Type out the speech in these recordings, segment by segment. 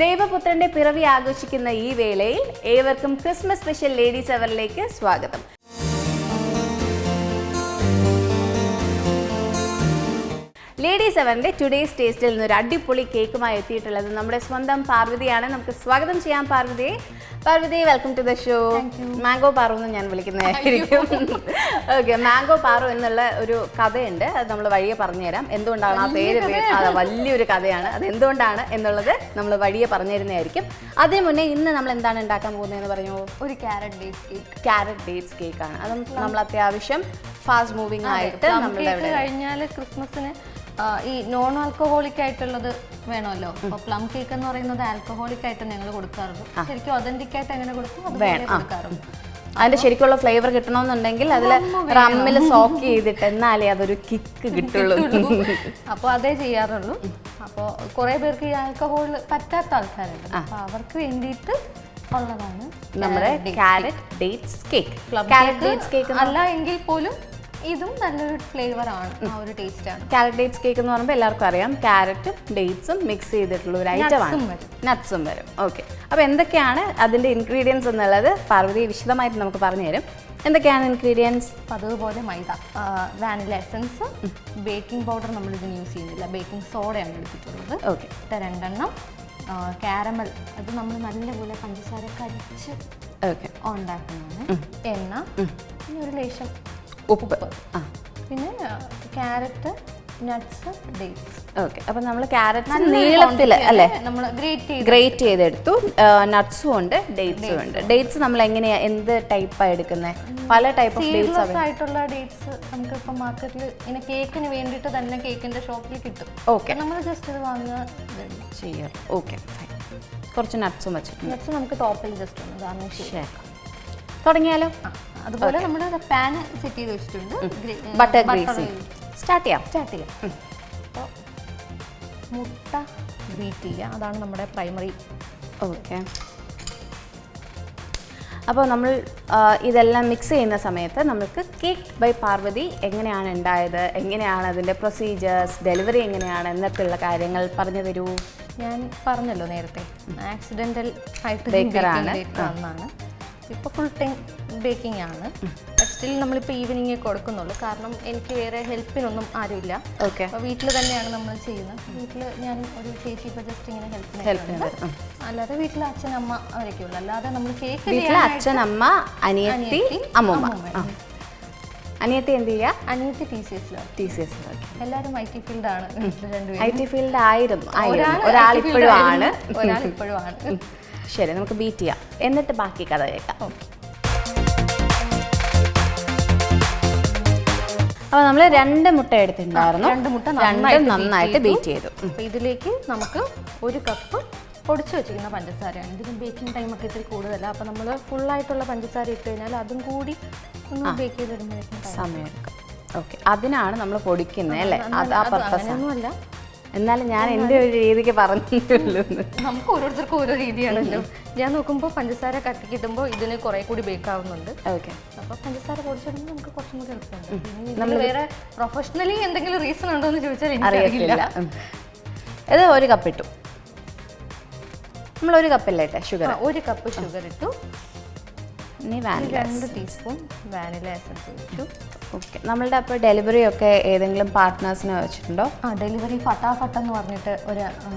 ദൈവപുത്രന്റെ പിറവി ആഘോഷിക്കുന്ന ഈ വേളയിൽ ഏവർക്കും ക്രിസ്മസ് സ്പെഷ്യൽ ലേഡീസ് അവറിലേക്ക് സ്വാഗതം. ലേഡീസ് അവറിന്റെ ടുഡേസ് ടേസ്റ്റിൽ നിന്നൊരു അടിപൊളി കേക്കുമായി എത്തിയിട്ടുള്ളത് നമ്മുടെ സ്വന്തം പാർവതിയാണ്. നമുക്ക് സ്വാഗതം ചെയ്യാം പാർവതിയെ. Parvathi, welcome to the show. Mango Paru എന്ന് ഞാൻ വിളിക്കുന്നതായിരിക്കും. ഓക്കെ, മാംഗോ പാറു എന്നുള്ള ഒരു കഥയുണ്ട്. അത് നമ്മൾ വഴിയെ പറഞ്ഞുതരാം. എന്തുകൊണ്ടാണ് ആ പേര്? അത് വലിയൊരു കഥയാണ്. അത് എന്തുകൊണ്ടാണ് എന്നുള്ളത് നമ്മൾ വഴിയെ പറഞ്ഞു തരുന്നതായിരിക്കും. അതിന് മുന്നേ ഇന്ന് നമ്മൾ എന്താണ് ഉണ്ടാക്കാൻ പോകുന്നതെന്ന് പറഞ്ഞു? ഒരു carrot dates cake. Carrot dates കേക്കാണ്. അതും നമ്മൾ അത്യാവശ്യം ഫാസ്റ്റ് മൂവിങ് ആയിട്ട് നമ്മുടെ കഴിഞ്ഞാൽ ക്രിസ്മസിന് ഈ നോൺ ആൽക്കഹോളിക് ആയിട്ടുള്ളത് വേണമല്ലോ. അപ്പൊ പ്ലം കേക്ക് എന്ന് പറയുന്നത് ആൽക്കഹോളിക് ആയിട്ട് ഞങ്ങൾ കൊടുക്കാറുണ്ട്. ശരിക്കും ഒതന്റിക് ആയിട്ട് എങ്ങനെ കൊടുക്കും അത് കൊടുക്കാറുണ്ട്. അതിന്റെ ശരിക്കുള്ള ഫ്ലേവർ കിട്ടണമെന്നുണ്ടെങ്കിൽ അതിൽ റമ്മിൽ സോക്ക് ചെയ്തിട്ട് എന്നാലേ അതൊരു കിക്ക് കിട്ടുള്ളൂ. അപ്പോൾ അതേ ചെയ്യാറുള്ളൂ. അപ്പോൾ കുറെ പേർക്ക് ഈ ആൽക്കഹോൾ പറ്റാത്ത ആൾക്കാരുണ്ട്. അപ്പൊ അവർക്ക് വേണ്ടിയിട്ട് ഉള്ളതാണ് നമ്മുടെ carrot dates cake. Carrot dates cake അല്ല എങ്കിൽ പോലും ഇതും നല്ലൊരു ഫ്ലേവർ ആണ്, ആ ഒരു ടേസ്റ്റ് ആണ്. ക്യാരറ്റ് ഡേറ്റ്സ് കേക്ക് എന്ന് പറയുമ്പോൾ എല്ലാവർക്കും അറിയാം, ക്യാരറ്റും ഡേറ്റ്സും മിക്സ് ചെയ്തിട്ടുള്ള ഒരു ഐറ്റമാണ്. നട്ട്സും വരും. ഓക്കെ, അപ്പോൾ എന്തൊക്കെയാണ് അതിൻ്റെ ഇൻഗ്രീഡിയൻസ് എന്നുള്ളത് പാർവതി വിശദമായിട്ട് നമുക്ക് പറഞ്ഞു തരും. എന്തൊക്കെയാണ് ഇൻഗ്രീഡിയൻസ്? അതുപോലെ മൈദ, വാനില എസൻസ്, ബേക്കിംഗ് പൗഡർ നമ്മൾ ഇതിന് യൂസ് ചെയ്യുന്നില്ല, ബേക്കിംഗ് സോഡയാണ് എടുത്തിട്ടുള്ളത്. ഓക്കെ, 2 കാരമൽ, അത് നമ്മൾ നല്ലപോലെ പഞ്ചസാര കരിച്ച് ഉണ്ടാക്കുന്നതാണ്. എണ്ണ, പിന്നെ ഒരു ലേശം ഉപ്പ്, പിന്നെ ക്യാരറ്റ്, നട്ട്സ്, ഡേറ്റ്സ്. ഓക്കെ, അപ്പം നമ്മൾ ക്യാരറ്റ് നീളത്തിൽ അല്ലേ നമ്മൾ ഗ്രേറ്റ് ചെയ്തെടുത്തു. നട്ട്സും ഉണ്ട്, ഡേറ്റ്സും ഉണ്ട്. ഡേറ്റ്സ് നമ്മൾ എങ്ങനെയാ എന്ത് ടൈപ്പാണ് എടുക്കുന്നത്? പല ടൈപ്പ് ഓഫ് ഡേറ്റ്സ് ആയിട്ടുള്ള ഡേറ്റ്സ് നമുക്ക് ഇപ്പം മാർക്കറ്റിൽ ഇങ്ങനെ കേക്കിന് വേണ്ടിയിട്ട് തന്നെ കേക്കിന്റെ ഷോപ്പിൽ കിട്ടും. ഓക്കെ, നമ്മൾ ജസ്റ്റ് ഇത് വാങ്ങുക ചെയ്യാം. ഓക്കെ, കുറച്ച് നട്ട്സും വെച്ചിട്ടുണ്ട്. നട്ട്സ് നമുക്ക് ടോപ്പിൽ ജസ്റ്റ് ഒന്ന് ഗാർണിഷ് ചെയ്യാം. തുടങ്ങിയാലോ? അതുപോലെ നമ്മൾ പാൻ സെറ്റ് ചെയ്ത് വെച്ചിട്ടുണ്ട്. ബട്ടർ ഗ്രീസ് സ്റ്റാർട്ട് ചെയ്യാം. അപ്പോൾ മുട്ട ബീറ്റ് ചെയ്യുക, അതാണ് നമ്മുടെ പ്രൈമറി. ഓക്കെ, അപ്പോൾ നമ്മൾ ഇതെല്ലാം മിക്സ് ചെയ്യുന്ന സമയത്ത് നമുക്ക് കേക്ക് ബൈ പാർവതി എങ്ങനെയാണ് ഉണ്ടായത്, എങ്ങനെയാണ് അതിൻ്റെ പ്രൊസീജിയേഴ്സ്, ഡെലിവറി എങ്ങനെയാണ് എന്നൊക്കെയുള്ള കാര്യങ്ങൾ പറഞ്ഞു തരൂ. ഞാൻ പറഞ്ഞല്ലോ നേരത്തെ, ആക്സിഡൻ്റൽ ആയിട്ട് ബേക്കറാണ്. ഇപ്പോൾ ഫുൾ ടൈം ബേക്കിംഗ് ആണ്. സ്റ്റിൽ നമ്മളിപ്പോൾ ഈവനിങ്ങേ കൊടുക്കുന്നുള്ളൂ, കാരണം എനിക്ക് വേറെ ഹെൽപ്പിനൊന്നും ആരുമില്ല. ഓക്കെ, അപ്പോൾ വീട്ടിൽ തന്നെയാണ് നമ്മൾ ചെയ്യുന്നത്. വീട്ടിൽ ഞാൻ ഒരു ചേച്ചി ഇപ്പോൾ ജസ്റ്റ് ഇങ്ങനെ ഹെൽപ്പിന്, അല്ലാതെ വീട്ടിൽ അച്ഛൻ അമ്മ അവരൊക്കെ ഉള്ളു. അല്ലാതെ നമ്മൾ കേക്ക് അച്ഛൻ അമ്മ അനിയത്തി അമ്മൂമ്മ. അനിയത്തി എന്ത് ചെയ്യുക? അനിയത്തി TCS. എല്ലാവരും IT ഫീൽഡാണ്. IT ഫീൽഡ് ആയിരുന്നു. ഒരാൾ ഇപ്പോഴും ആണ്. ശരി, നമുക്ക് ബീറ്റ് ചെയ്യാം, എന്നിട്ട് ബാക്കി കഥ കേൾക്കാം. അപ്പോൾ നമ്മൾ 2 മുട്ട എടുത്തിട്ടുണ്ടായിരുന്നു. 2 മുട്ട നന്നായിട്ട് ബീറ്റ് ചെയ്തു. അപ്പോൾ ഇതിലേക്ക് നമുക്ക് 1 കപ്പ് പൊടിച്ചു വെച്ചിരിക്കുന്ന പഞ്ചസാരയാണ്. ഇതിന് ബേക്കിംഗ് ടൈമൊക്കെ ഇത്തിരി കൂടുതലാണ്. അപ്പോൾ നമ്മൾ ഫുള്ളായിട്ടുള്ള പഞ്ചസാര ഇട്ട് കഴിഞ്ഞാൽ അതും കൂടി ഒന്ന് ബേക്ക് ചെയ്തിടുമ്പോഴേക്കും സമയമെടുക്കും. ഓക്കെ, അതിനാണ് നമ്മൾ പൊടിക്കുന്നത് അല്ലേ? അത് ആ പർപ്പസ് ഒന്നുമല്ല. എന്നാലും ഞാൻ എൻ്റെ ഒരു രീതിക്ക് പറഞ്ഞിട്ടുള്ളൂ. നമുക്ക് ഓരോരുത്തർക്കും ഓരോ രീതിയാണല്ലോ. ഞാൻ നോക്കുമ്പോൾ പഞ്ചസാര കട്ടിക്കിട്ടുമ്പോൾ ഇതിന് കുറെ കൂടി ബേക്ക് ആവുന്നുണ്ട്. ഓക്കെ, അപ്പോൾ പഞ്ചസാര പൊടിച്ചിടുമ്പോൾ നമുക്ക് കുറച്ചും കൂടി എളുപ്പമുണ്ട്. നമ്മൾ വേറെ പ്രൊഫഷണലി എന്തെങ്കിലും റീസൺ ഉണ്ടോ എന്ന് ചോദിച്ചാൽ എനിക്കറിയില്ല. ഇത് 1 കപ്പ് ഇട്ടു. നമ്മൾ 1 കപ്പല്ലേ ഇട്ടേ ഷുഗർ? 1 കപ്പ് ഷുഗർ ഇട്ടു. ഇനി 2 ടീസ്പൂൺ വാനില എസൻസ് ഇട്ടു. ഓക്കെ, നമ്മളുടെ അപ്പോൾ ഡെലിവറി ഒക്കെ ഏതെങ്കിലും പാർട്ട്നേഴ്സിനെ വെച്ചിട്ടുണ്ടോ? ഡെലിവറി ഫട്ടാഫട്ട് എന്ന് പറഞ്ഞിട്ട് ഒരു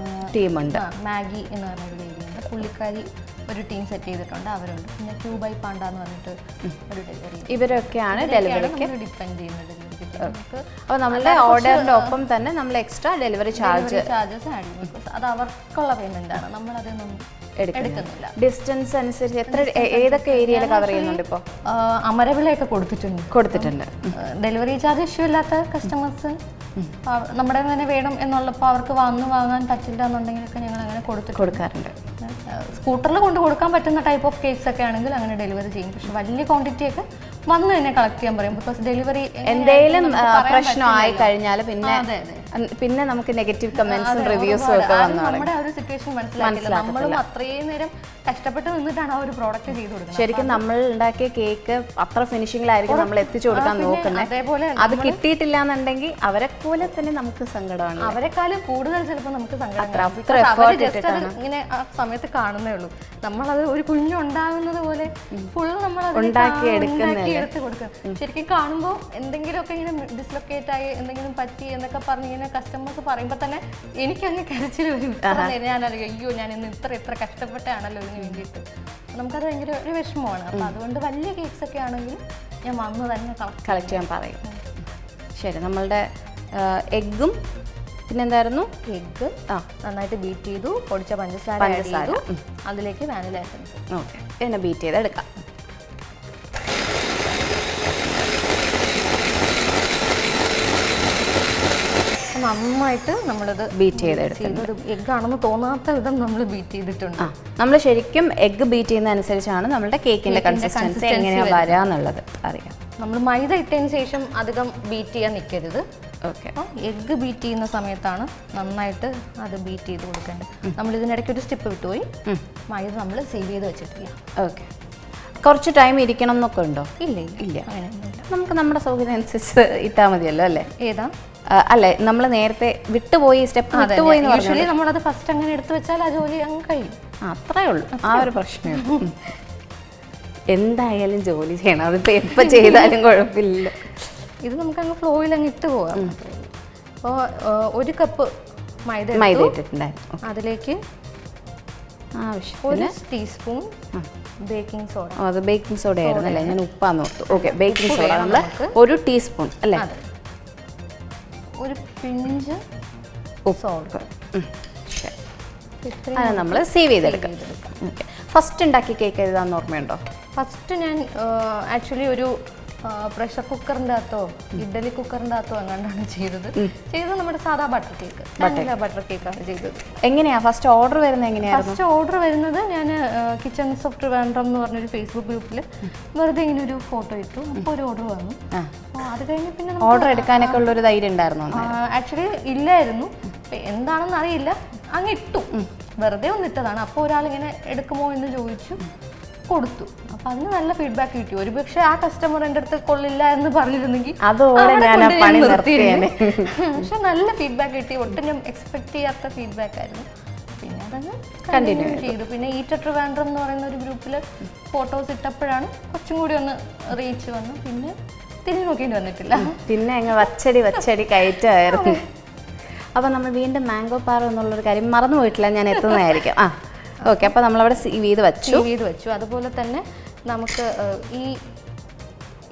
ടീമുണ്ട്. മാഗി എന്ന് പറഞ്ഞൊരു ലേഡിയുണ്ട്, പുള്ളിക്കാരി ഒരു ടീം സെറ്റ് ചെയ്തിട്ടുണ്ട്, അവരുണ്ട്. പിന്നെ ക്യൂബൈ പാണ്ട എന്ന് പറഞ്ഞിട്ട് ഒരു ഡെലിവറി. ഇവരൊക്കെയാണ് ഡെലിവറിക്ക് ഡിപ്പെൻഡ് ചെയ്യുന്നത്. അപ്പോൾ നമ്മളുടെ ഓർഡറിൻ്റെ ഒപ്പം തന്നെ നമ്മൾ എക്സ്ട്രാ ഡെലിവറി ചാർജസ് ആഡ് ചെയ്യും. അത് അവർക്കുള്ള പേയ്മെന്റ് ആണ്, നമ്മൾ അതൊന്നും എടുക്കുന്നില്ല. ഡിസ്റ്റൻസ് അനുസരിച്ച് എത്ര ഏതൊക്കെ ഏരിയയിൽ കവർ ചെയ്യുന്നുണ്ട്? ഇപ്പോൾ അമരവിളയൊക്കെ കൊടുത്തിട്ടുണ്ട്. ഡെലിവറി ചാർജ് ഇഷ്യൂ ഇല്ലാത്ത കസ്റ്റമേഴ്സ് നമ്മുടെ തന്നെ വേണം എന്നുള്ളപ്പോൾ അവർക്ക് വാങ്ങാൻ പറ്റില്ല എന്നുണ്ടെങ്കിലൊക്കെ ഞങ്ങൾ അങ്ങനെ കൊടുക്കാറുണ്ട്. സ്കൂട്ടറിൽ കൊണ്ട് കൊടുക്കാൻ പറ്റുന്ന ടൈപ്പ് ഓഫ് കേക്ക്സ് ഒക്കെ ആണെങ്കിൽ അങ്ങനെ ഡെലിവറി ചെയ്യും. പക്ഷെ വലിയ ക്വാണ്ടിറ്റി ഒക്കെ വന്ന് തന്നെ കളക്ട് ചെയ്യാൻ പറയും. ബിക്കോസ് ഡെലിവറി എന്തെങ്കിലും പ്രശ്നമായി കഴിഞ്ഞാൽ പിന്നെ പിന്നെ നമുക്ക് നെഗറ്റീവ് കമന്റ്സും റിവ്യൂസും ഒക്കെ വന്നു നമ്മുടെ ആ ഒരു സിറ്റുവേഷൻ മനസ്സിലാക്കില്ല. നമ്മളും അത്രയും നേരം കഷ്ടപ്പെട്ട് നിന്നിട്ടാണ് ആ ഒരു പ്രോഡക്റ്റ് ചെയ്ത് കൊടുക്കുന്നത്. ശരിക്കും നമ്മൾ ഉണ്ടാക്കിയ കേക്ക് അത്ര ഫിനിഷിംഗിലായിരിക്കും നമ്മൾ എത്തിച്ചു കൊടുക്കാൻ നോക്കുന്നത്. അതേപോലെ അത് കിട്ടിയിട്ടില്ല എന്നുണ്ടെങ്കിൽ അവരെ പോലെ തന്നെ നമുക്ക് സങ്കടമാണ്. അവരെക്കാളും കൂടുതൽ ചിലപ്പോൾ നമുക്ക് സങ്കടം ജസ്റ്റ് അത് ഇങ്ങനെ ആ സമയത്ത് കാണുന്നേ ഉള്ളൂ. നമ്മളത് ഒരു കുഞ്ഞുണ്ടാകുന്നത് പോലെ ഫുൾ നമ്മൾ എടുത്ത് കൊടുക്കുക. ശരിക്കും കാണുമ്പോൾ എന്തെങ്കിലുമൊക്കെ ഇങ്ങനെ ഡിസ്ലൊക്കേറ്റ് ആയി എന്തെങ്കിലും പറ്റി എന്നൊക്കെ പറഞ്ഞ് ഇങ്ങനെ കസ്റ്റമേഴ്സ് പറയുമ്പോൾ തന്നെ എനിക്കങ്ങ് കരച്ചിൽ വരും. ഞാനറിയാം അയ്യോ ഞാൻ ഇന്ന് ഇത്ര കഷ്ടപ്പെട്ടാണല്ലോ ഇതിന് വേണ്ടിയിട്ട്. നമുക്കത് ഭയങ്കര ഒരു വിഷമമാണ്. അപ്പം അതുകൊണ്ട് വലിയ കേക്ക്സ് ഒക്കെ ആണെങ്കിൽ ഞാൻ വന്ന് തന്നെ കളക്ട് ചെയ്യാൻ പറയും. ശരി, നമ്മളുടെ എഗ്ഗും പിന്നെന്തായിരുന്നു എഗ്ഗ് നന്നായിട്ട് ബീറ്റ് ചെയ്തു, പൊടിച്ച പഞ്ചസാര അതിലേക്ക് വാനില എസൻസ്. ഓക്കെ, എന്നെ ബീറ്റ് ചെയ്തെടുക്കാം. നന്നായിട്ട് നമ്മളിത് ബീറ്റ് ചെയ്തെടുക്കും. എഗ്ഗ് ആണെന്ന് തോന്നാത്ത വിധം നമ്മൾ ബീറ്റ് ചെയ്തിട്ടുണ്ട്. നമ്മൾ ശരിക്കും എഗ്ഗ് ബീറ്റ് ചെയ്യുന്ന അനുസരിച്ചാണ് നമ്മുടെ കേക്കിന്റെ കൺസിസ്റ്റൻസി എങ്ങനെയാ വരാന്നുള്ളത് അറിയാം. നമ്മൾ മൈദ ഇട്ടതിന് ശേഷം അധികം ബീറ്റ് ചെയ്യാൻ നിൽക്കരുത്. ഓക്കെ, എഗ്ഗ് ബീറ്റ് ചെയ്യുന്ന സമയത്താണ് നന്നായിട്ട് അത് ബീറ്റ് ചെയ്ത് കൊടുക്കേണ്ടത്. നമ്മൾ ഇതിനിടയ്ക്ക് ഒരു സ്റ്റെപ്പ് വിട്ടുപോയി. മൈദ നമ്മൾ സീവ് ചെയ്ത് വെച്ചിട്ടില്ല. ഓക്കെ, കുറച്ച് ടൈം ഇരിക്കണം എന്നൊക്കെ ഉണ്ടോ? ഇല്ല, അങ്ങനെയൊന്നുമില്ല. നമുക്ക് നമ്മുടെ സൗകര്യം അനുസരിച്ച് ഇട്ടാൽ മതിയല്ലോ അല്ലേ? ഏതാ അല്ലേ, നമ്മൾ നേരത്തെ വിട്ടുപോയി സ്റ്റെപ്പ് വിട്ടുപോയി യൂഷ്വലി നമ്മളത് ഫസ്റ്റ് അങ്ങനെ എടുത്തു വെച്ചാൽ ആ ജോലി അങ്ങ് കഴിയും. അത്രേ ഉള്ളൂ, ആ ഒരു പ്രശ്നമേ ഉള്ളൂ. എന്തായാലും ജോലി ചെയ്യണം, അതിപ്പോൾ എപ്പോൾ ചെയ്താലും കുഴപ്പമില്ല. ഇത് നമുക്ക് അങ്ങ് ഫ്ലോയിൽ അങ്ങ് ഇട്ട് പോകാം. അപ്പോൾ 1 കപ്പ് മൈദ ഇട്ടിട്ടുണ്ടായിരുന്നു. അതിലേക്ക് ആവശ്യത്തിന് 1 ടീസ്പൂൺ ബേക്കിംഗ് സോഡ. അത് ബേക്കിംഗ് സോഡ ആയിരുന്നു അല്ലേ? ഞാൻ ഉപ്പാന്ന് ഓർത്തു. ഓക്കെ, ബേക്കിംഗ് സോഡ നമ്മൾ 1 ടീസ്പൂൺ അല്ലേ? ഒരു പിഞ്ച് സോൾട്ട്. അത് നമ്മൾ സേവ് ചെയ്തെടുക്കാം. ഫസ്റ്റ് ഉണ്ടാക്കിയ കേക്ക് ഏതാണെന്ന് ഓർമ്മയുണ്ടോ? ഫസ്റ്റ് ഞാൻ ആക്ച്വലി ഒരു പ്രഷർ കുക്കറിൻ്റെ അകത്തോ ഇഡ്ഡലി കുക്കറിൻ്റെ അകത്തോ എങ്ങാണ്ടാണ് ചെയ്തത് നമ്മുടെ സാധാ ബട്ടർ കേക്ക്. ബട്ടർ കേക്കാണ് ചെയ്തത്. എങ്ങനെയാ ഫസ്റ്റ് ഓർഡർ വരുന്നത്? എങ്ങനെയാണ് ഫസ്റ്റ് ഓർഡർ വരുന്നത്? ഞാൻ കിച്ചൺസ് ഓഫ് ട്രിവാൻഡ്രം എന്ന് പറഞ്ഞൊരു ഫേസ്ബുക്ക് ഗ്രൂപ്പിൽ വെറുതെ ഇങ്ങനെ ഒരു ഫോട്ടോ ഇട്ടു. അപ്പോൾ ഒരു ഓർഡർ വന്നു. അത് കഴിഞ്ഞ് പിന്നെ ഓർഡർ എടുക്കാനൊക്കെ ഉള്ളൊരു ധൈര്യം ഉണ്ടായിരുന്നു? ആക്ച്വലി ഇല്ലായിരുന്നു, എന്താണെന്ന് അറിയില്ല, അങ്ങ് ഇട്ടു. വെറുതെ ഒന്നിട്ടതാണ്. അപ്പോൾ ഒരാളിങ്ങനെ എടുക്കുമോ എന്ന് ചോദിച്ചു, കൊടുത്തു. അപ്പം അതിന് നല്ല ഫീഡ്ബാക്ക് കിട്ടി. ഒരു പക്ഷേ ആ കസ്റ്റമർ എൻ്റെ അടുത്ത് കൊള്ളില്ല എന്ന് പറഞ്ഞിരുന്നെങ്കിൽ പക്ഷെ നല്ല ഫീഡ്ബാക്ക് കിട്ടി. ഒട്ടും ഞാൻ എക്സ്പെക്ട് ചെയ്യാത്ത ഫീഡ്ബാക്ക് ആയിരുന്നു. പിന്നെ അതങ്ങ് കണ്ടിന്യൂ ചെയ്തു. പിന്നെ ഈറ്റ് ട്രിവാൻഡ്രം എന്ന് പറയുന്ന ഒരു ഗ്രൂപ്പിൽ ഫോട്ടോസ് ഇട്ടപ്പോഴാണ് കുറച്ചും കൂടി ഒന്ന് റീച്ച് വന്നു. പിന്നെ തിരിഞ്ഞു നോക്കേണ്ടി വന്നിട്ടില്ല. പിന്നെ അങ്ങ് വച്ചടി കയറ്റമായിരുന്നു. അപ്പോൾ നമ്മൾ വീണ്ടും മാംഗോ പാറ എന്നുള്ളൊരു കാര്യം മറന്നു പോയിട്ടില്ല, ഞാൻ എത്തുന്നതായിരിക്കും. ഓക്കെ, അപ്പോൾ നമ്മളവിടെ സീവ് ചെയ്ത് വെച്ചു. അതുപോലെ തന്നെ നമുക്ക് ഈ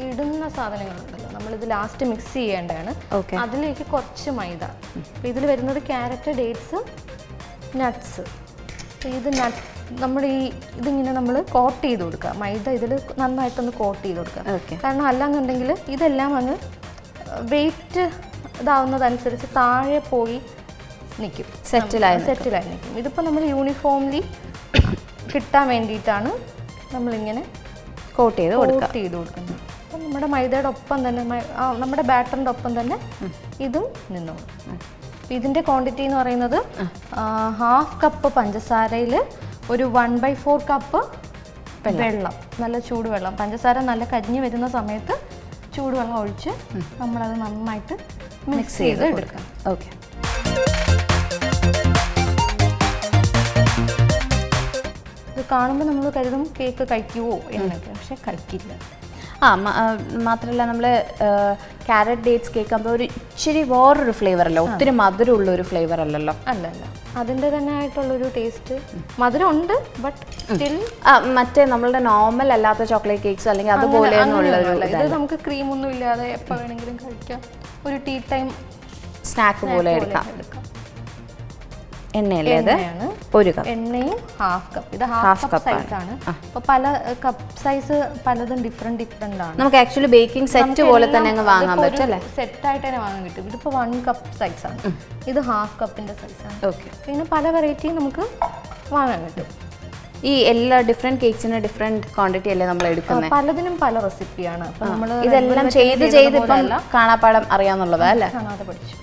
ഇടുന്ന സാധനങ്ങളുണ്ടല്ലോ, നമ്മളിത് ലാസ്റ്റ് മിക്സ് ചെയ്യേണ്ടതാണ്. അതിലേക്ക് കുറച്ച് മൈദ. അപ്പോൾ ഇതിൽ വരുന്നത് ക്യാരറ്റ്, ഡേറ്റ്സ്, നട്ട്സ്. ഇത് നമ്മുടെ ഇതിങ്ങനെ നമ്മൾ കോട്ട് ചെയ്ത് കൊടുക്കുക. മൈദ ഇതിൽ നന്നായിട്ടൊന്ന് കോട്ട് ചെയ്ത് കൊടുക്കുക. കാരണം അല്ലാന്നുണ്ടെങ്കിൽ ഇതെല്ലാം അങ്ങ് വെയിറ്റ് ഇതാവുന്നതനുസരിച്ച് താഴെ പോയി നിൽക്കും, സെറ്റിലായി നിൽക്കും. ഇതിപ്പോൾ നമ്മൾ യൂണിഫോംലി കിട്ടാൻ വേണ്ടിയിട്ടാണ് നമ്മളിങ്ങനെ കോട്ട് ചെയ്ത് കൊടുക്കുന്നത്. അപ്പം നമ്മുടെ മൈദയുടെ ഒപ്പം തന്നെ നമ്മുടെ ബാറ്ററിൻ്റെ ഒപ്പം തന്നെ ഇതും നിന്നോളും. ഇതിൻ്റെ ക്വാണ്ടിറ്റി എന്ന് പറയുന്നത് 1/2 കപ്പ് പഞ്ചസാരയിൽ ഒരു 1/4 കപ്പ് വെള്ളം, നല്ല ചൂടുവെള്ളം. പഞ്ചസാര നല്ല കരിഞ്ഞ് വരുന്ന സമയത്ത് ചൂടുവെള്ളം ഒഴിച്ച് നമ്മളത് നന്നായിട്ട് മിക്സ് ചെയ്ത് എടുക്കാം. ഓക്കെ, ഇത് കാണുമ്പോൾ നമ്മൾ കരുതും കേക്ക് കഴിക്കുമോ എന്നൊക്കെ, പക്ഷെ കഴിക്കില്ല. മാത്രമല്ല നമ്മൾ ക്യാരറ്റ് ഡേറ്റ്സ് കേക്ക് ആകുമ്പോൾ ഒരു ഇച്ചിരി വേറൊരു ഫ്ലേവർ അല്ല, ഒത്തിരി മധുരമുള്ള ഒരു ഫ്ലേവർ അല്ലല്ലോ? അല്ല, അതിൻ്റെ തന്നെ ആയിട്ടുള്ളൊരു ടേസ്റ്റ് മധുരം ഉണ്ട്. ബട്ട് സ്റ്റിൽ മറ്റേ നമ്മളുടെ നോർമൽ അല്ലാത്ത ചോക്ലേറ്റ് കേക്ക്സ് അല്ലെങ്കിൽ അതുപോലെ ഇത് നമുക്ക് ക്രീമൊന്നും ഇല്ലാതെ എപ്പോൾ വേണമെങ്കിലും കഴിക്കാം. ഒരു ടീ ടൈം സ്നാക്ക് പോലെ എടുക്കാം. എണ്ണയാണ് 1 കപ്പ്, എണ്ണയും 1/2 കപ്പ്. ഇത് 1/2 കപ്പ് സൈസാണ്. അപ്പോൾ പല കപ്പ് സൈസ് പലതും ഡിഫറെന്റ് ആണ്. നമുക്ക് ആക്ച്വലി ബേക്കിംഗ് സെറ്റ് പോലെ തന്നെ അങ്ങ് വാങ്ങാൻ പറ്റും, സെറ്റായിട്ട് തന്നെ വാങ്ങാൻ കിട്ടും. ഇതിപ്പോൾ 1 കപ്പ് സൈസാണ്, ഇത് 1/2 കപ്പിൻ്റെ സൈസാണ്. ഓക്കെ, പിന്നെ പല വെറൈറ്റിയും നമുക്ക് വാങ്ങാൻ കിട്ടും. ഈ എല്ലാ ഡിഫറെന്റ് കേക്സിന് ഡിഫറെന്റ് ക്വാണ്ടിറ്റി അല്ലേ നമ്മൾ എടുക്കുന്നത്? പലതിനും പല റെസിപ്പിയാണ്. അപ്പോൾ നമ്മൾ ഇതെല്ലാം ചെയ്ത് കാണാപ്പാടം അറിയാന്നുള്ളതാ അല്ലേ? കാണാതെ പഠിച്ചു.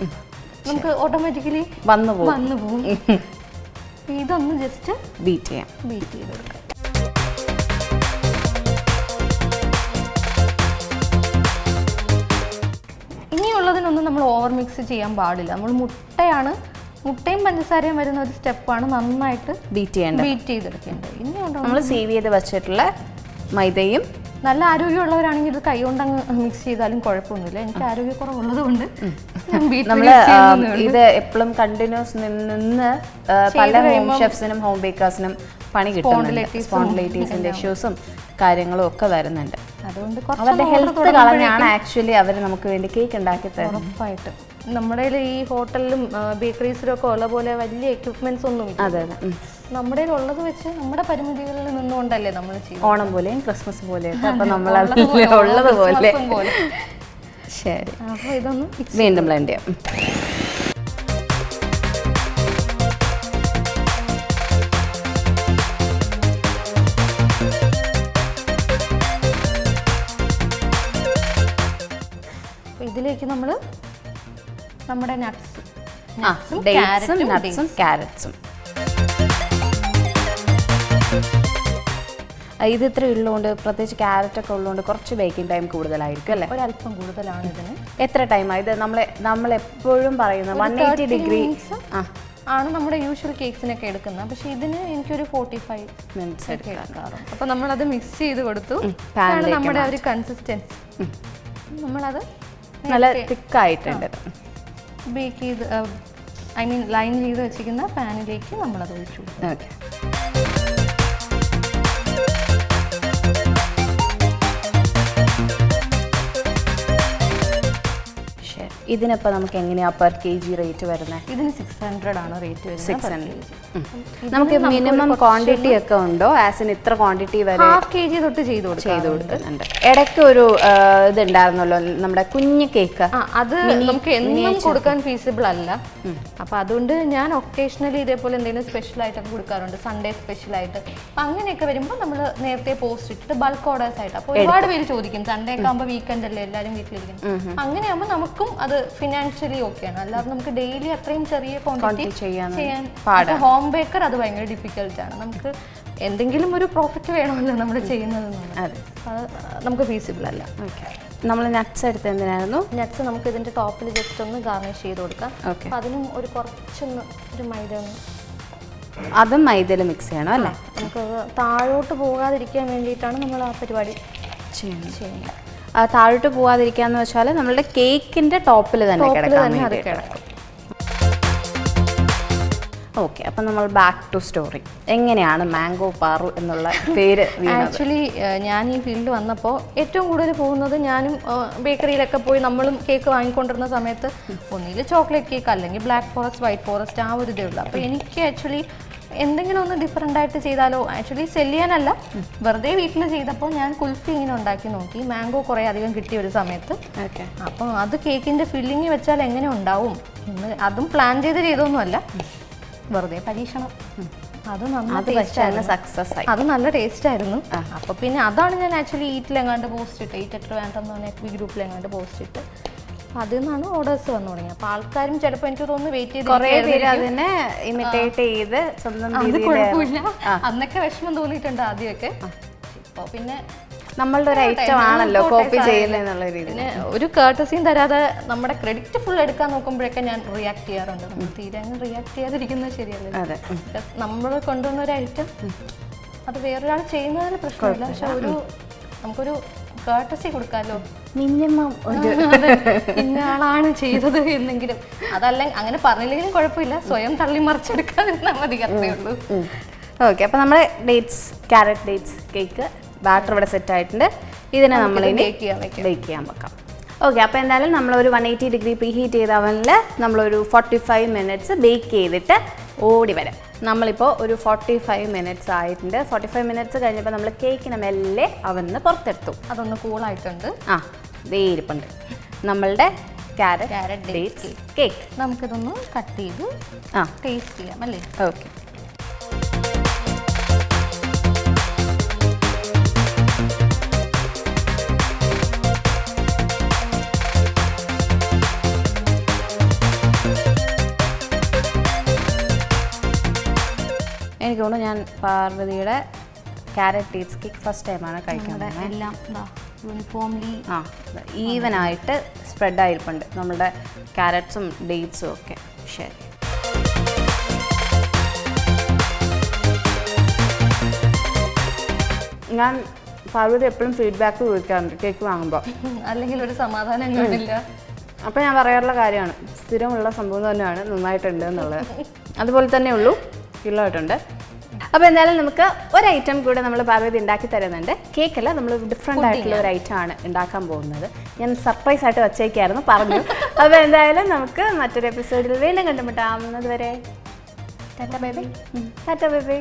നമുക്ക് ഓട്ടോമാറ്റിക്കലി വന്നു പോകും. ഇതൊന്ന് ജസ്റ്റ് ബീറ്റ് ചെയ്തെടുക്കാം. ഇനിയുള്ളതിനൊന്നും നമ്മൾ ഓവർ മിക്സ് ചെയ്യാൻ പാടില്ല. നമ്മൾ മുട്ടയും പഞ്ചസാരയും വരുന്ന ഒരു സ്റ്റെപ്പാണ് നന്നായിട്ട് ബീറ്റ് ചെയ്തെടുക്കേണ്ടത്. ഇനിയുണ്ടോ നമ്മൾ സേവ് ചെയ്ത് വെച്ചിട്ടുള്ള മൈദയും. നല്ല ആരോഗ്യമുള്ളവരാണെങ്കിൽ ഇത് കൈ കൊണ്ടങ്ങ് മിക്സ് ചെയ്താലും കുഴപ്പമൊന്നുമില്ല. എനിക്ക് ആരോഗ്യക്കുറവുള്ളത് കൊണ്ട് നമ്മള് ഇത് എപ്പോഴും കണ്ടിന്യൂസ് നിന്ന് പല ഹോം ഷെഫ്സിനും ഹോം ബേക്കേഴ്സിനും പണി കിട്ടുന്നുണ്ട്. സ്പോണ്ടിലൈറ്റീസിന്റെ ഇഷ്യൂസും കാര്യങ്ങളും ഒക്കെ വരുന്നുണ്ട്. അതുകൊണ്ട് അവരുടെ ഹെൽത്ത് കളഞ്ഞാണ് ആക്ച്വലി അവർ നമുക്ക് വേണ്ടി കേക്ക് ഉണ്ടാക്കി തരും. ഉറപ്പായിട്ടും നമ്മുടെ ഈ ഹോട്ടലിലും ബേക്കറീസിലും ഒക്കെ ഉള്ള പോലെ വലിയ എക്യുപ്മെന്റ്സ് ഒന്നും ഇല്ല. അതെ, നമ്മുടെ ഉള്ളത് വെച്ച് നമ്മുടെ പരിമിതികളിൽ നിന്നുകൊണ്ടല്ലേ നമ്മൾ ചെയ്യുന്നത്. ഓണം പോലെയും ക്രിസ്മസ് പോലെയൊക്കെ. അപ്പൊ നമ്മൾ ഉള്ളതുപോലെ. ശരി, അപ്പൊ ഇതൊന്ന് വീണ്ടും ബ്ലെൻഡ് ചെയ്യാം. ഇതിലേക്ക് നമ്മൾ നമ്മുടെ നട്ട്സും ക്യാരറ്റ്സും ഇത് ഇത്ര ഉള്ളതുകൊണ്ട്, പ്രത്യേകിച്ച് ക്യാരറ്റ് ഒക്കെ ഉള്ളതുകൊണ്ട് കുറച്ച് ബേക്കിംഗ് ടൈം കൂടുതലായിരിക്കും അല്ലേ? ഒരല്പം കൂടുതലാണ് ഇതിന്. എത്ര ടൈമാണ് ഇത്? നമ്മൾ എപ്പോഴും പറയുന്നത് 180 ഡിഗ്രി ആണ് നമ്മുടെ യൂഷ്വൽ കേക്ക്സിനൊക്കെ എടുക്കുന്നത്. പക്ഷെ ഇതിന് എനിക്കൊരു 45 മിനിറ്റ്സ് എടുക്കാറുണ്ട്. അപ്പോൾ നമ്മളത് മിക്സ് ചെയ്ത് കൊടുത്തു. നമ്മുടെ ഒരു കൺസിസ്റ്റൻസി നമ്മളത് നല്ല തിക്കായിട്ടുണ്ട്. ബേക്ക് ചെയ്ത് ലൈൻ ചെയ്ത് വെച്ചിരിക്കുന്ന പാനിലേക്ക് നമ്മളത് ഒഴിച്ചു. ഓക്കെ, ഇതിനിപ്പോൾ നമുക്ക് എങ്ങനെയാണ് പെർ kg റേറ്റ് വരുന്നത്? ഇതിന് 600 ആണ് റേറ്റ് വരുന്നത്. 600. നമുക്ക് മിനിമം ക്വാണ്ടിറ്റി ഒക്കെ ഉണ്ടോ? ആസിന് ഇത്ര ക്വാണ്ടിറ്റി വരെ ½ kg തൊട്ട് ചെയ്ത് കൊടുക്കുന്നുണ്ട്. ഇടയ്ക്ക് ഒരു ഇത് ഉണ്ടായിരുന്നല്ലോ, നമ്മുടെ കുഞ്ഞു കേക്ക്. അത് നമുക്ക് എന്നും കൊടുക്കാൻ ഫീസിബിൾ അല്ല. അപ്പം അതുകൊണ്ട് ഞാൻ ഒക്കേഷണലി ഇതേപോലെ എന്തെങ്കിലും സ്പെഷ്യൽ ആയിട്ടൊക്കെ കൊടുക്കാറുണ്ട്. സൺഡേ സ്പെഷ്യൽ ആയിട്ട്. അപ്പം അങ്ങനെയൊക്കെ വരുമ്പോൾ നമ്മൾ നേരത്തെ പോസ്റ്റ് ഇട്ടിട്ട് ബൾക്ക് ഓർഡേഴ്സ് ആയിട്ട്. അപ്പോൾ ഒരുപാട് പേര് ചോദിക്കും, സൺഡേ ഒക്കെ ആകുമ്പോൾ വീക്കെൻഡ് അല്ലേ എല്ലാവരും വീട്ടിലിരിക്കും. അങ്ങനെയാകുമ്പോൾ നമുക്കും അത് ഫിനാൻഷ്യലി ഓക്കെയാണ്. അല്ലാതെ നമുക്ക് ഡെയിലി അത്രയും ചെറിയ ക്വാണ്ടിറ്റി ചെയ്യാൻ ഹോം ബേക്കർ അത് ഭയങ്കര ഡിഫിക്കൽട്ടാണ്. നമുക്ക് എന്തെങ്കിലും ഒരു പ്രോഫിറ്റ് വേണമല്ലോ നമ്മൾ ചെയ്യുന്നത്. അത് നമുക്ക് ഫീസിബിൾ അല്ല. നമ്മൾ നട്ട്സ് എടുത്ത് എന്തിനായിരുന്നു? നട്ട്സ് നമുക്ക് ഇതിന്റെ ടോപ്പിൽ ജസ്റ്റ് ഒന്ന് ഗാർണിഷ് ചെയ്ത് കൊടുക്കാം. അതിനും ഒരു കുറച്ചൊന്ന് ഒരു മൈദ അതും മൈദയിൽ മിക്സ് ചെയ്യണം അല്ലേ? നമുക്ക് താഴോട്ട് പോകാതിരിക്കാൻ വേണ്ടിയിട്ടാണ് നമ്മൾ ആ പരിപാടി ചെയ്യുന്നത്. താഴോട്ട് പോകാതിരിക്കാന്ന് വെച്ചാൽ നമ്മളുടെ കേക്കിന്റെ ടോപ്പിൽ തന്നെ കിടക്കും. ഓക്കെ, അപ്പം നമ്മൾ ബാക്ക് ടു സ്റ്റോറി. എങ്ങനെയാണ് മാംഗോ പാറു എന്നുള്ള പേര്? ആക്ച്വലി ഞാൻ ഈ ഫീൽഡ് വന്നപ്പോൾ ഏറ്റവും കൂടുതൽ പോകുന്നത്, ഞാനും ബേക്കറിയിലൊക്കെ പോയി നമ്മളും കേക്ക് വാങ്ങിക്കൊണ്ടിരുന്ന സമയത്ത് ഒന്നിൽ ചോക്ലേറ്റ് കേക്ക് അല്ലെങ്കിൽ ബ്ലാക്ക് ഫോറസ്റ്റ്, വൈറ്റ് ഫോറസ്റ്റ്, ആ ഒരു ഇതേ ഉള്ളൂ. അപ്പോൾ എനിക്ക് ആക്ച്വലി എന്തെങ്കിലും ഒന്ന് ഡിഫറെൻ്റ് ആയിട്ട് ചെയ്താലോ, ആക്ച്വലി സെല് ചെയ്യാനല്ല, വെറുതെ വീട്ടിൽ ചെയ്തപ്പോൾ ഞാൻ കുൽഫി ഇങ്ങനെ ഉണ്ടാക്കി നോക്കി. മാംഗോ കുറേ അധികം കിട്ടിയ ഒരു സമയത്ത്. അപ്പോൾ അത് കേക്കിൻ്റെ ഫില്ലിങ് വെച്ചാൽ എങ്ങനെ ഉണ്ടാവും എന്ന് അതും പ്ലാൻ ചെയ്തൊന്നുമല്ല, വെറുതെ പരീക്ഷണം. അത് നല്ല ടേസ്റ്റ് ആയിരുന്നു. അപ്പോൾ പിന്നെ അതാണ് ഞാൻ ആക്ച്വലി ഈറ്റിലെങ്ങാണ്ട് പോസ്റ്റ് ഇട്ട്, ഈറ്റ് എത്ര വേണ്ടെന്ന് പറഞ്ഞാൽ FB ഗ്രൂപ്പിലെങ്ങാണ്ട് പോസ്റ്റ് ഇട്ട് അതിൽ നിന്നാണ് ഓർഡേഴ്സ് വന്നു തുടങ്ങി. അപ്പോൾ ആൾക്കാരും ചിലപ്പോൾ എനിക്ക് തോന്നുന്നു വെയിറ്റ് ചെയ്ത് കുറേ പേര് അതിനെ ഇമിറ്റേറ്റ് ചെയ്ത് സ്വന്തം കുഴപ്പമില്ല. അന്നൊക്കെ വിഷമം തോന്നിയിട്ടുണ്ട് ആദ്യമൊക്കെ. ഇപ്പോൾ പിന്നെ നമ്മളുടെ ഒരു ഐറ്റം ആണല്ലോ കോപ്പി ചെയ്യുന്ന രീതിയിൽ പിന്നെ ഒരു കേർട്ടസിയും തരാതെ നമ്മുടെ ക്രെഡിറ്റ് ഫുൾ എടുക്കാൻ നോക്കുമ്പോഴൊക്കെ ഞാൻ റിയാക്ട് ചെയ്യാറുണ്ട്. നമ്മൾ തീരെ അങ്ങ് റിയാക്ട് ചെയ്യാതിരിക്കുന്നത് ശരിയല്ല. നമ്മൾ കൊണ്ടുവന്ന ഒരു ഐറ്റം അത് വേറൊരാൾ ചെയ്യുന്നതിന് പ്രശ്നമില്ല, പക്ഷെ നമുക്കൊരു കേർട്ടസി കൊടുക്കാമല്ലോ. മിനിമം ഇന്ന ആളാണ് ചെയ്തത് എന്നെങ്കിലും, അതല്ല അങ്ങനെ പറഞ്ഞില്ലെങ്കിലും കുഴപ്പമില്ല, സ്വയം തള്ളി മറിച്ചെടുക്കാതിരുന്നാൽ മതി, അത്രയേ ഉള്ളൂ. ഓക്കെ, അപ്പോൾ നമ്മുടെ ക്യാരറ്റ് ഡേറ്റ്സ് കേക്ക് ബാറ്റർ ഇവിടെ സെറ്റ് ആയിട്ടുണ്ട്. ഇതിനെ നമ്മളിനി ബേക്ക് ചെയ്യാൻ വെക്കാം. ഓക്കെ, അപ്പോൾ എന്തായാലും നമ്മളൊരു 180 ഡിഗ്രി പ്രീ ഹീറ്റ് ചെയ്ത അവനിൽ നമ്മളൊരു 45 മിനിറ്റ്സ് ബേക്ക് ചെയ്തിട്ട് ഓടി വരാം. നമ്മളിപ്പോൾ ഒരു 45 മിനിറ്റ്സ് ആയിട്ടുണ്ട്. 45 മിനിറ്റ്സ് കഴിഞ്ഞപ്പോൾ നമ്മൾ കേക്കിനെ മെല്ലെ അവനിൽ പുറത്തെടുത്തു. അതൊന്ന് കൂളായിട്ടുണ്ട്. ദേ ഇരിപ്പുണ്ട് നമ്മളുടെ ക്യാരറ്റ് ഡേറ്റ്സ് കേക്ക്. നമുക്കിതൊന്ന് കട്ട് ചെയ്ത് ടേസ്റ്റ് ചെയ്യാം അല്ലേ? ഓക്കെ, എനിക്ക് തോന്നുന്നു ഞാൻ പാർവതിയുടെ ക്യാരറ്റ് ഡേറ്റ്സ് കേക്ക് ഫസ്റ്റ് ടൈമാണ് കഴിക്കുന്നത്. എല്ലാം യൂണിഫോംലി ഈവനായിട്ട് സ്പ്രെഡ് ആയിരിപ്പുണ്ട് നമ്മളുടെ ക്യാരറ്റ്സും ഡേറ്റ്സും ഒക്കെ. ശരി, ഞാൻ പാർവതി എപ്പോഴും ഫീഡ്ബാക്ക് ചോദിക്കാറുണ്ട് കേക്ക് വാങ്ങുമ്പോൾ, അല്ലെങ്കിൽ ഒരു സമാധാനം കാണില്ല. അപ്പോൾ ഞാൻ പറയാറുള്ള കാര്യമാണ്, സ്ഥിരമുള്ള സംഭവം തന്നെയാണ് നന്നായിട്ടുണ്ട് എന്നുള്ളത്. അതുപോലെ തന്നെ ഉള്ളൂ, കിലോയിട്ടുണ്ട്. അപ്പോൾ എന്തായാലും നമുക്ക് ഒരു ഐറ്റം കൂടെ നമ്മൾ പാർവതി ഉണ്ടാക്കി തരുന്നുണ്ട്. കേക്കല്ല, നമ്മൾ ഡിഫറെൻ്റ് ആയിട്ടുള്ള ഒരു ഐറ്റം ആണ് ഉണ്ടാക്കാൻ പോകുന്നത്. ഞാൻ സർപ്രൈസ് ആയിട്ട് വച്ചേക്കായിരുന്നു, പറഞ്ഞു. അപ്പോൾ എന്തായാലും നമുക്ക് മറ്റൊരു എപ്പിസോഡിൽ വീണ്ടും കണ്ടുമുട്ടാം. അതുവരെ Tata bye bye. Tata bye bye.